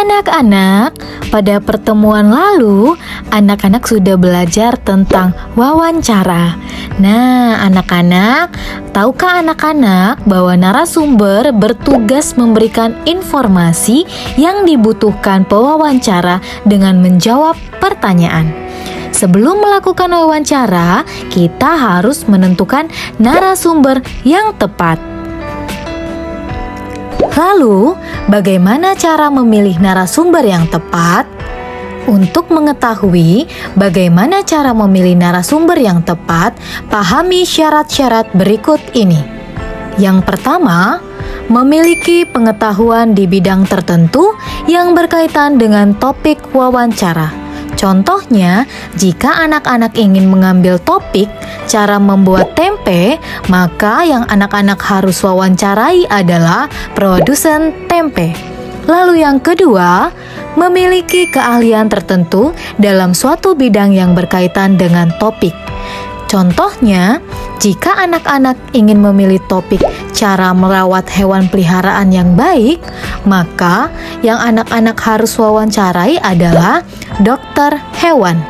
Anak-anak, pada pertemuan lalu, anak-anak sudah belajar tentang wawancara. Nah, anak-anak, tahukah anak-anak bahwa narasumber bertugas memberikan informasi yang dibutuhkan pewawancara dengan menjawab pertanyaan? Sebelum melakukan wawancara, kita harus menentukan narasumber yang tepat. Lalu, bagaimana cara memilih narasumber yang tepat? Untuk mengetahui bagaimana cara memilih narasumber yang tepat, pahami syarat-syarat berikut ini. Yang pertama, memiliki pengetahuan di bidang tertentu yang berkaitan dengan topik wawancara. Contohnya, jika anak-anak ingin mengambil topik cara membuat tempe, maka yang anak-anak harus wawancarai adalah produsen tempe. Lalu yang kedua, memiliki keahlian tertentu dalam suatu bidang yang berkaitan dengan topik. Contohnya, jika anak-anak ingin memilih topik cara merawat hewan peliharaan yang baik, maka yang anak-anak harus wawancarai adalah dokter hewan.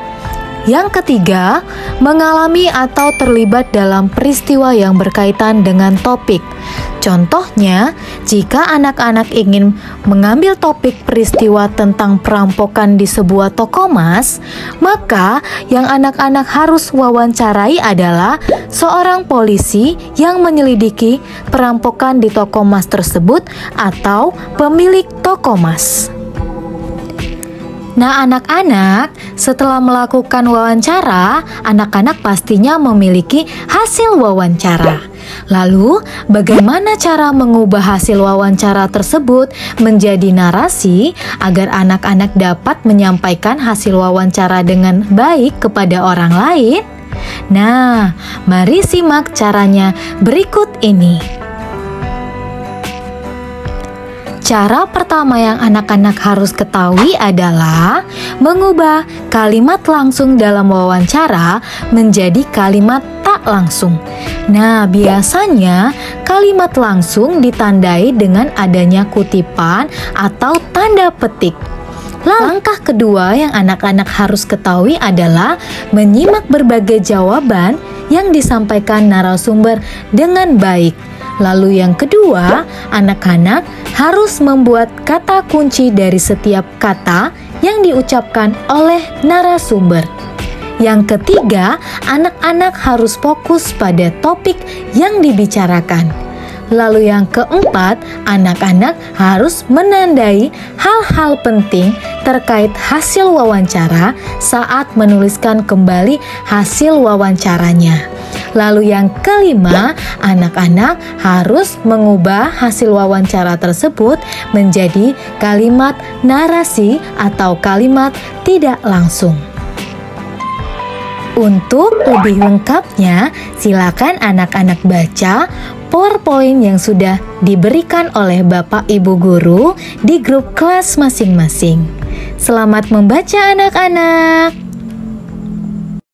Yang ketiga, mengalami atau terlibat dalam peristiwa yang berkaitan dengan topik. Contohnya, jika anak-anak ingin mengambil topik peristiwa tentang perampokan di sebuah toko emas, maka yang anak-anak harus wawancarai adalah seorang polisi yang menyelidiki perampokan di toko emas tersebut atau pemilik toko emas. Nah, anak-anak, setelah melakukan wawancara, anak-anak pastinya memiliki hasil wawancara. Lalu, bagaimana cara mengubah hasil wawancara tersebut menjadi narasi agar anak-anak dapat menyampaikan hasil wawancara dengan baik kepada orang lain? Nah, mari simak caranya berikut ini. Cara pertama yang anak-anak harus ketahui adalah mengubah kalimat langsung dalam wawancara menjadi kalimat tak langsung. Nah, biasanya kalimat langsung ditandai dengan adanya kutipan atau tanda petik. Langkah kedua yang anak-anak harus ketahui adalah menyimak berbagai jawaban yang disampaikan narasumber dengan baik. Lalu yang kedua, anak-anak harus membuat kata kunci dari setiap kata yang diucapkan oleh narasumber. Yang ketiga, anak-anak harus fokus pada topik yang dibicarakan. Lalu yang keempat, anak-anak harus menandai hal-hal penting terkait hasil wawancara saat menuliskan kembali hasil wawancaranya. Lalu yang kelima, anak-anak harus mengubah hasil wawancara tersebut menjadi kalimat narasi atau kalimat tidak langsung. Untuk lebih lengkapnya, silakan anak-anak baca PowerPoint yang sudah diberikan oleh Bapak Ibu Guru di grup kelas masing-masing. Selamat membaca anak-anak!